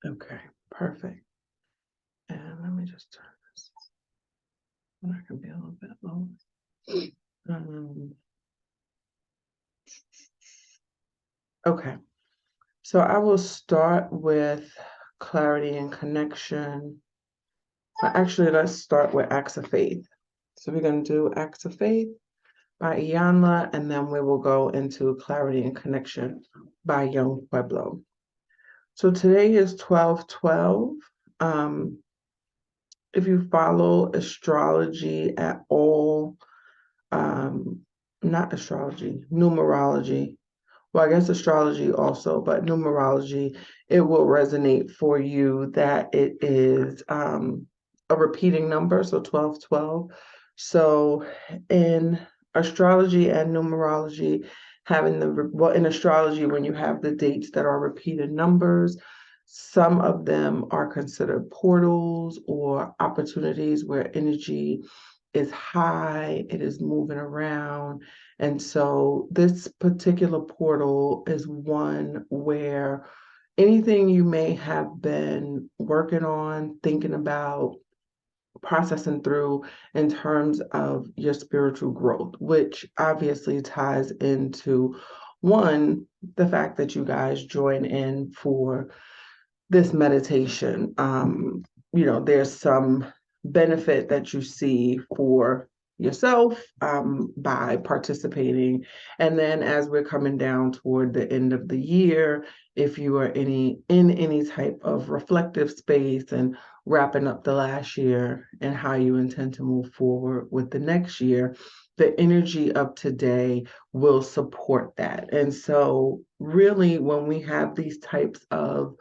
Okay, perfect. And let me just turn this. I can be a little bit low. Okay, so I will start with clarity and connection. Actually, let's start with Acts of Faith. So we're going to do Acts of Faith by Iyanla, and then we will go into Clarity and Connection by Young Pueblo. So today is 12/12. If you follow astrology at all, not astrology, numerology. Well, I guess astrology also, but numerology, it will resonate for you that it is a repeating number, so 12/12. So in astrology and numerology, in astrology, when you have the dates that are repeated numbers, some of them are considered portals or opportunities where energy is high, it is moving around. And so this particular portal is one where anything you may have been working on, thinking about, processing through in terms of your spiritual growth, which obviously ties into one, the fact that you guys join in for this meditation. There's some benefit that you see for yourself by participating. And then as we're coming down toward the end of the year, if you are in any type of reflective space and wrapping up the last year and how you intend to move forward with the next year, the energy of today will support that. And so really when we have these types of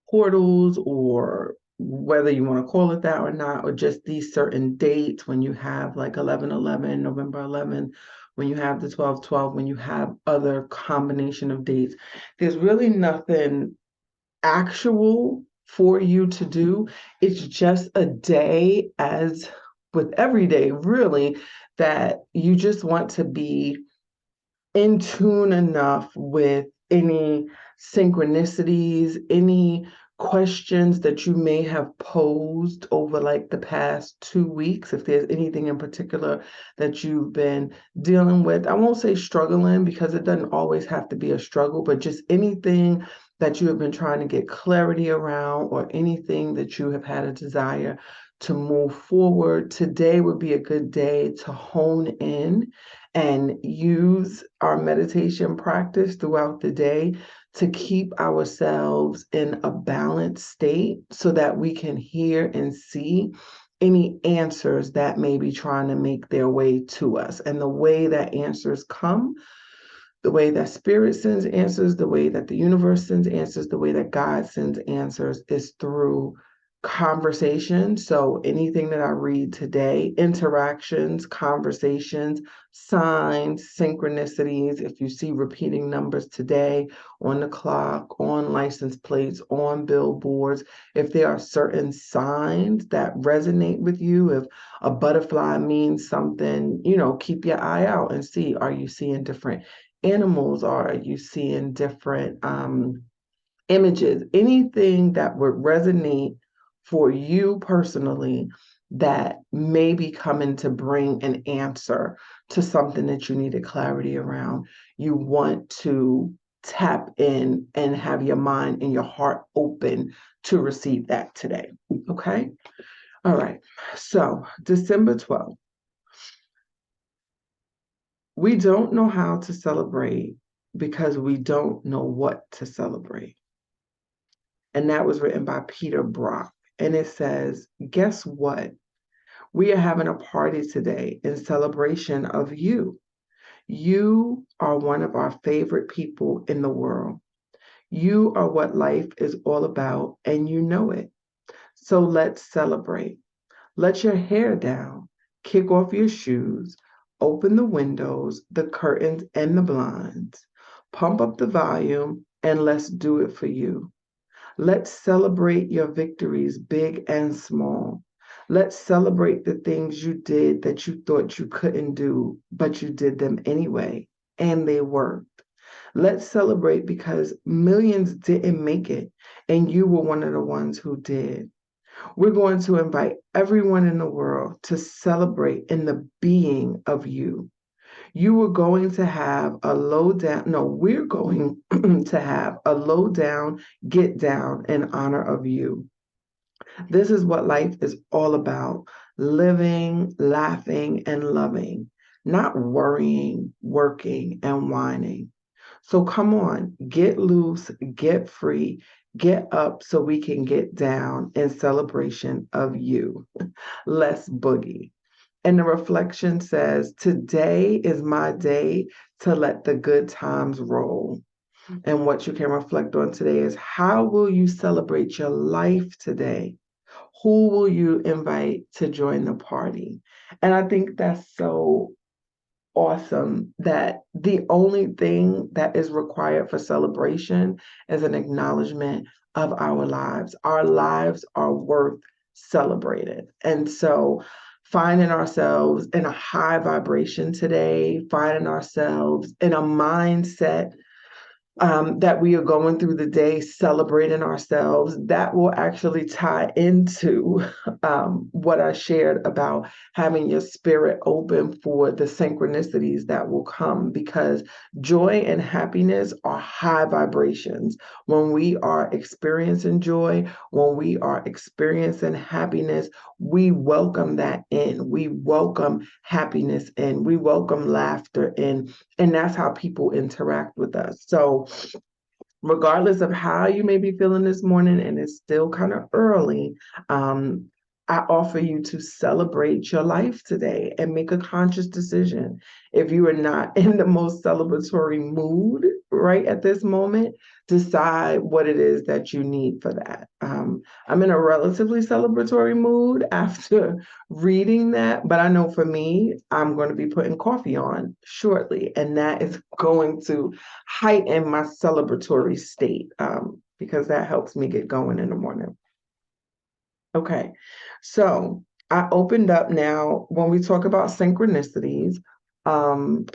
portals, or whether you want to call it that or not, or just these certain dates when you have like 11/11, November 11th, when you have the 12/12, when you have other combination of dates, there's really nothing actual for you to do. It's just a day, as with every day, really, that you just want to be in tune enough with any synchronicities, any questions that you may have posed over like the past 2 weeks, if there's anything in particular that you've been dealing with. I won't say struggling because it doesn't always have to be a struggle, but just anything that you have been trying to get clarity around, or anything that you have had a desire to move forward. Today would be a good day to hone in and use our meditation practice throughout the day to keep ourselves in a balanced state so that we can hear and see any answers that may be trying to make their way to us. And the way that answers come, the way that spirit sends answers, the way that the universe sends answers, the way that God sends answers is through conversation. So anything that I read today, interactions, conversations, signs, synchronicities, if you see repeating numbers today on the clock, on license plates, on billboards, if there are certain signs that resonate with you, if a butterfly means something, keep your eye out and see, are you seeing different animals? Are you seeing different images? Anything that would resonate for you personally that may be coming to bring an answer to something that you needed clarity around. You want to tap in and have your mind and your heart open to receive that today. Okay? All right. So, December 12th. We don't know how to celebrate because we don't know what to celebrate. And that was written by Peter Brock. And it says, guess what? We are having a party today in celebration of you. You are one of our favorite people in the world. You are what life is all about, and you know it. So let's celebrate. Let your hair down, kick off your shoes, open the windows, the curtains, and the blinds. Pump up the volume, and let's do it for you. Let's celebrate your victories, big and small. Let's celebrate the things you did that you thought you couldn't do, but you did them anyway, and they worked. Let's celebrate because millions didn't make it, and you were one of the ones who did. We're going to invite everyone in the world to celebrate in the being of you. You were going to have a low down, no, we're going to have a low down, get down in honor of you. This is what life is all about: living, laughing, and loving, not worrying, working, and whining. So come on, get loose, get free, get up so we can get down in celebration of you. Let's boogie. And the reflection says, today is my day to let the good times roll. And what you can reflect on today is, how will you celebrate your life today? Who will you invite to join the party? And I think that's so awesome that the only thing that is required for celebration is an acknowledgement of our lives. Our lives are worth celebrating. And so finding ourselves in a high vibration today, finding ourselves in a mindset that we are going through the day celebrating ourselves, that will actually tie into what I shared about having your spirit open for the synchronicities that will come, because joy and happiness are high vibrations. When we are experiencing joy, when we are experiencing happiness, we welcome that in. We welcome happiness in. We welcome laughter in. And that's how people interact with us. So regardless of how you may be feeling this morning, and it's still kind of early, I offer you to celebrate your life today and make a conscious decision. If you are not in the most celebratory mood right at this moment, decide what it is that you need for that. I'm in a relatively celebratory mood after reading that, but I know for me, I'm going to be putting coffee on shortly, and that is going to heighten my celebratory state, because that helps me get going in the morning. Okay, so I opened up now. When we talk about synchronicities, um,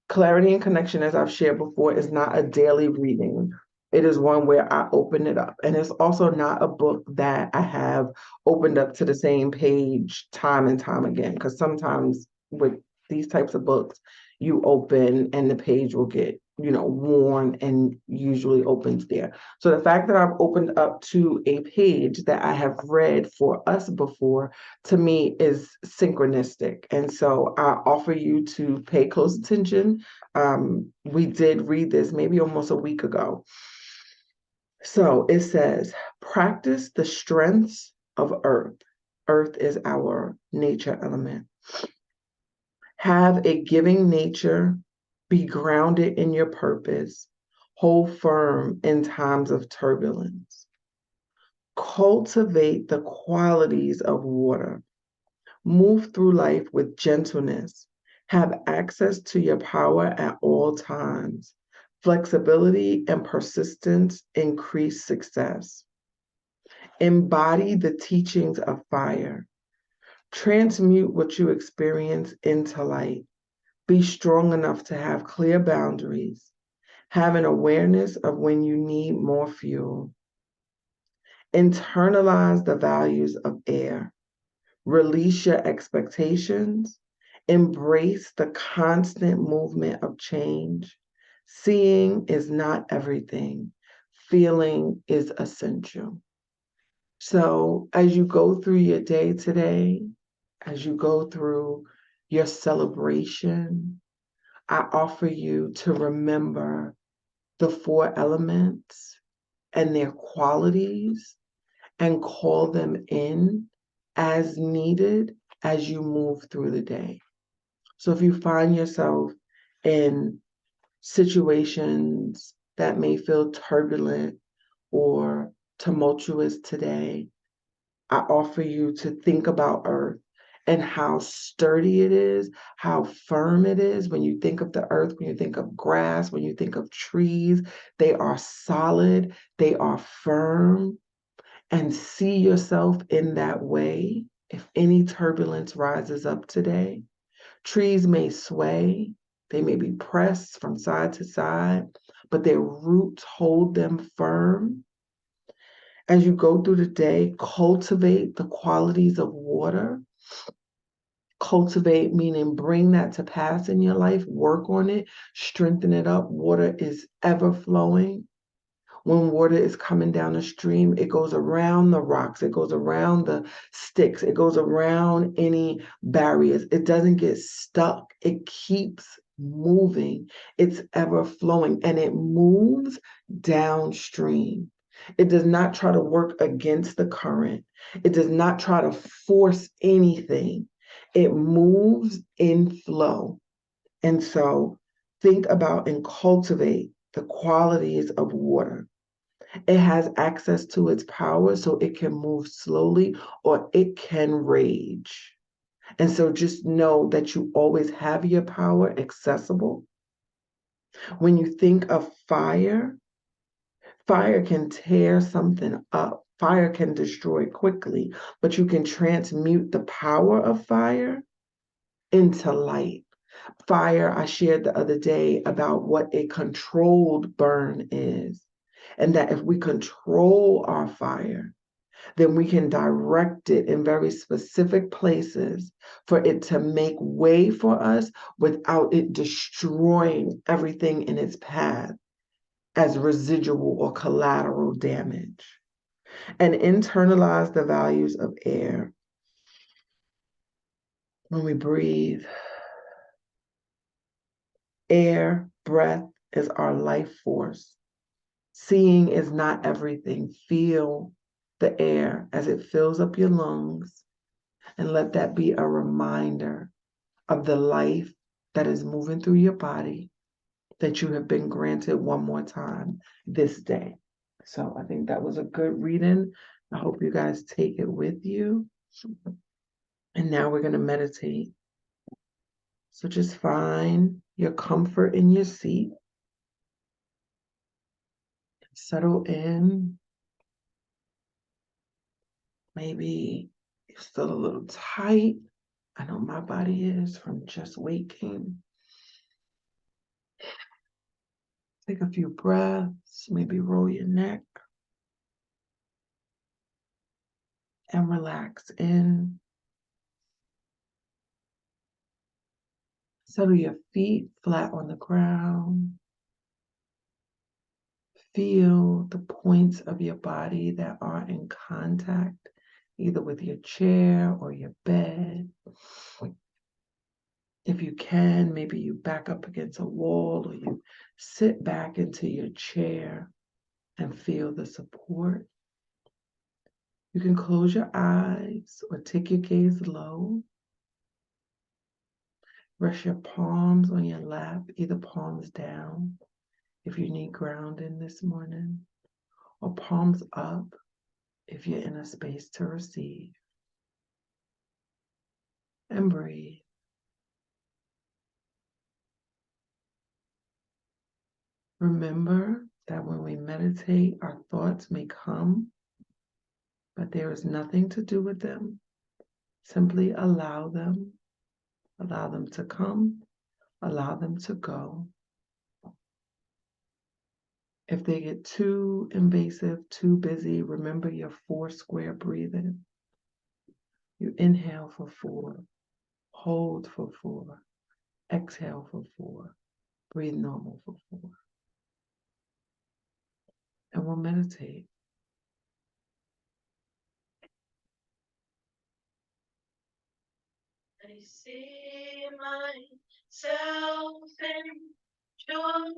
clarity and connection, as I've shared before, is not a daily reading. It is one where I open it up. And it's also not a book that I have opened up to the same page time and time again, because sometimes with these types of books, you open and the page will get, worn and usually opens there. So the fact that I've opened up to a page that I have read for us before, to me, is synchronistic. And so I offer you to pay close attention. We did read this maybe almost a week ago. So it says, practice the strengths of earth. Earth is our nature element. Have a giving nature, be grounded in your purpose, hold firm in times of turbulence. Cultivate the qualities of water. Move through life with gentleness. Have access to your power at all times. Flexibility and persistence increase success. Embody the teachings of fire. Transmute what you experience into light. Be strong enough to have clear boundaries. Have an awareness of when you need more fuel. Internalize the values of air. Release your expectations. Embrace the constant movement of change. Seeing is not everything. Feeling is essential. So as you go through your day today, as you go through your celebration, I offer you to remember the four elements and their qualities and call them in as needed as you move through the day. So if you find yourself in situations that may feel turbulent or tumultuous today, I offer you to think about earth and how sturdy it is, how firm it is. When you think of the earth, when you think of grass, when you think of trees, they are solid, they are firm, and see yourself in that way. If any turbulence rises up today, trees may sway, they may be pressed from side to side, but their roots hold them firm. As you go through the day, cultivate the qualities of water. Cultivate, meaning bring that to pass in your life, work on it, strengthen it up. Water is ever flowing. When water is coming down a stream, it goes around the rocks, it goes around the sticks, it goes around any barriers. It doesn't get stuck, it keeps moving. It's ever flowing and it moves downstream. It does not try to work against the current, it does not try to force anything. It moves in flow. And so think about and cultivate the qualities of water. It has access to its power, so it can move slowly or it can rage. And so just know that you always have your power accessible. When you think of fire, fire can tear something up. Fire can destroy quickly, but you can transmute the power of fire into light. Fire, I shared the other day about what a controlled burn is. And that if we control our fire, then we can direct it in very specific places for it to make way for us without it destroying everything in its path as residual or collateral damage. And internalize the values of air. When we breathe, air, breath is our life force. Seeing is not everything. Feel the air as it fills up your lungs, and let that be a reminder of the life that is moving through your body that you have been granted one more time this day. So I think that was a good reading. I hope you guys take it with you. And now we're going to meditate. So just find your comfort in your seat. Settle in. Maybe you're still a little tight. I know my body is from just waking. Take a few breaths, maybe roll your neck and relax in. Settle your feet flat on the ground. Feel the points of your body that are in contact, either with your chair or your bed. If you can, maybe you back up against a wall or you sit back into your chair and feel the support. You can close your eyes or take your gaze low. Rest your palms on your lap, either palms down if you need grounding this morning, or palms up if you're in a space to receive. And breathe. Remember that when we meditate, our thoughts may come, but there is nothing to do with them. Simply allow them to come, allow them to go. If they get too invasive, too busy, remember your 4 square breathing. You inhale for 4, hold for 4, exhale for 4, breathe normal for 4. And we'll meditate. I see myself in joy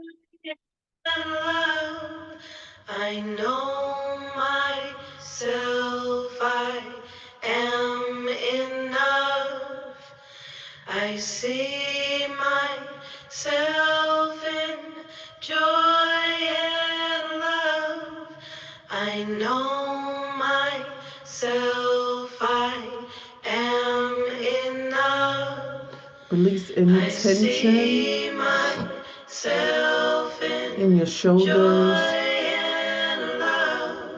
and love. I know myself, I am enough. I see myself in joy and love. I know myself, I am enough. Release any tension in your shoulders,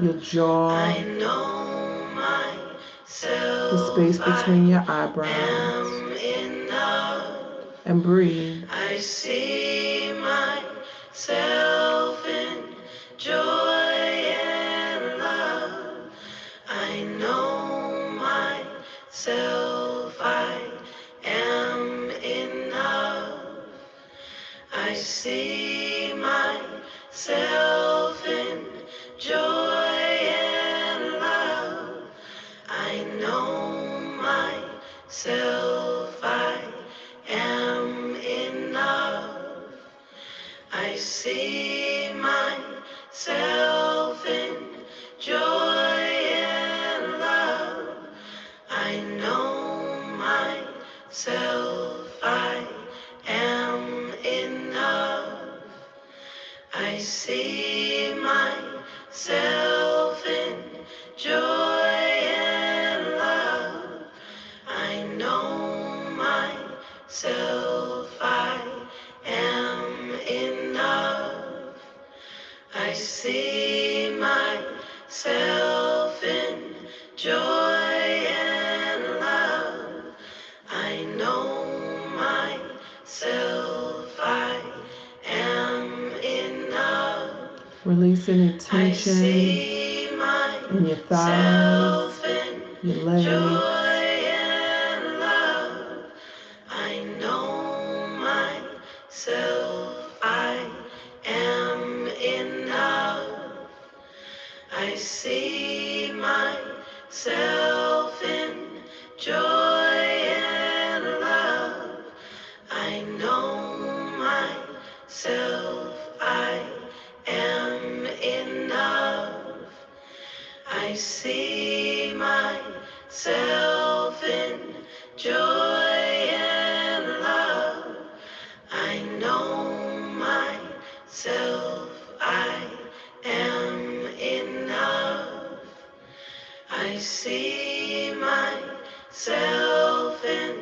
your jaw, the space between your eyebrows, and breathe. I see myself in joy and love. see myself in joy and love. I know myself, I am enough. I see myself in joy and love. I know myself, I am enough. I see myself in joy and love. I know myself, I am enough. I see myself in joy and love. I know myself, I am enough. Release any I tension see in your thighs, myself in your legs. joy and love. I know myself, I am enough. I see myself in joy and love. I know myself, I am enough. I see myself in joy and love. I know myself, I am enough. I see myself in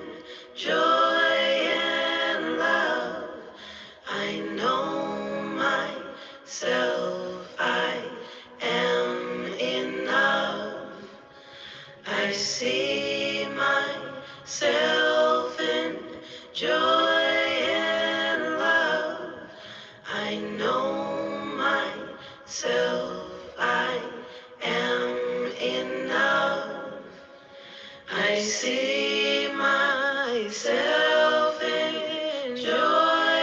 joy and love. I know myself, I am enough. I see myself in joy and love. I know myself, I am enough. I see myself in joy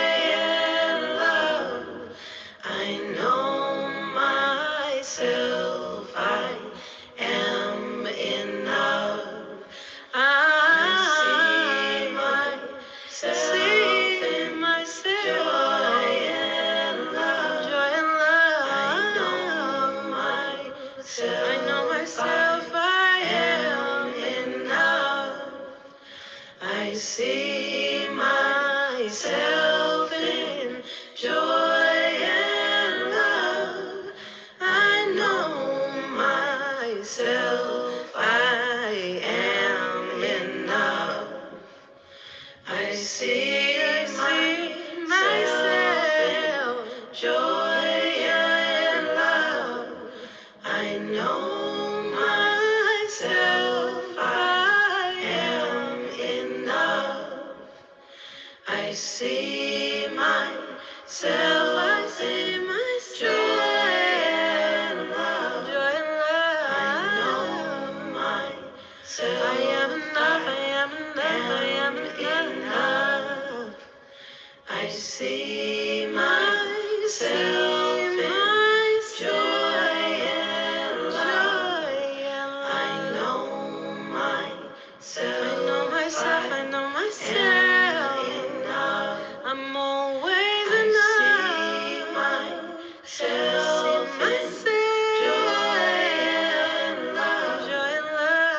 and love. I know myself, I am enough. I see myself in joy and love. I know myself, I am enough. I see myself in joy and love. I know myself, I am enough. I see myself, joy and love. I know myself, I am enough. I see myself, joy and love. I know myself, I am enough, I am enough, I am enough. I see myself in joy and love. I know myself, I know myself. I'm always enough. I see myself in joy and love.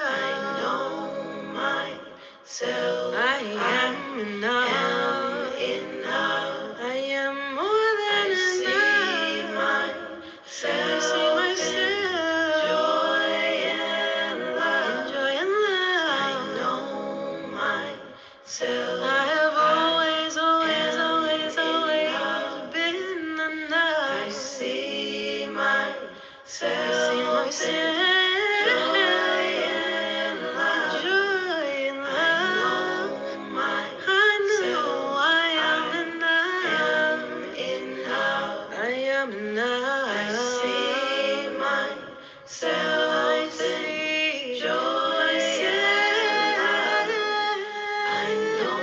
I know myself, I am enough. I am more than enough. I see myself, joy and love. I know myself. I have always been enough. I see myself, joy and love. I know I am enough. I am enough. I see myself in joy and love. I know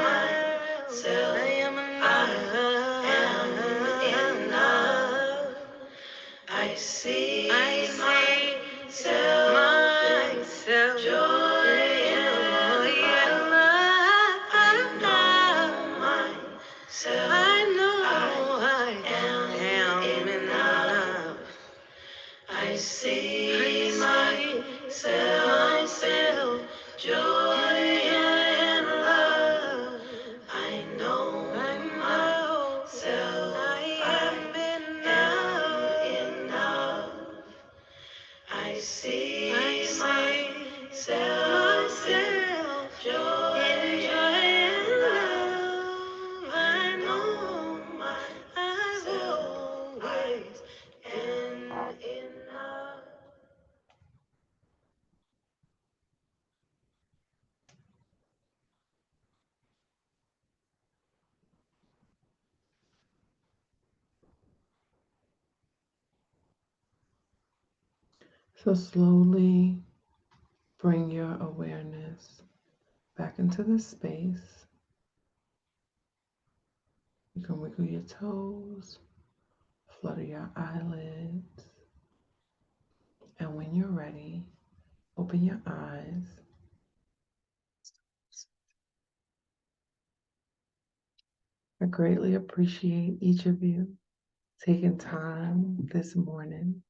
myself, I am enough. see myself, joy and love. I know myself. I know I am enough. I see myself, joy and love. I know myself. I am enough. I see myself, joy and love. I know I've always been enough. So slowly bring your awareness back into the space. You can wiggle your toes, flutter your eyelids, and when you're ready, open your eyes. I greatly appreciate each of you taking time this morning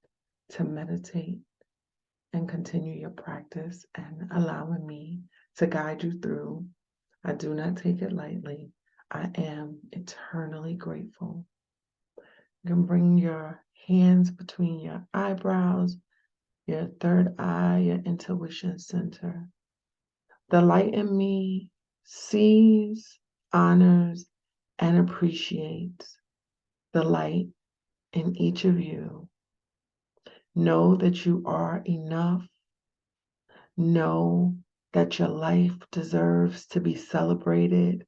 to meditate and continue your practice and allowing me to guide you through. I do not take it lightly. I am eternally grateful. You can bring your hands between your eyebrows, your third eye, your intuition center. The light in me sees, honors, and appreciates the light in each of you. Know that you are enough. Know that your life deserves to be celebrated.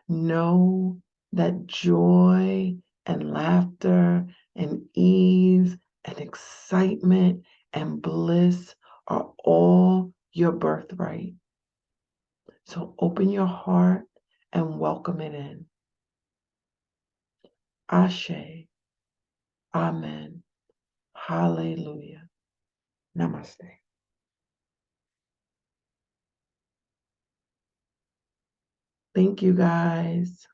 Know that joy and laughter and ease and excitement and bliss are all your birthright. So open your heart and welcome it in. Ashe. Amen. Hallelujah. Namaste. Thank you guys.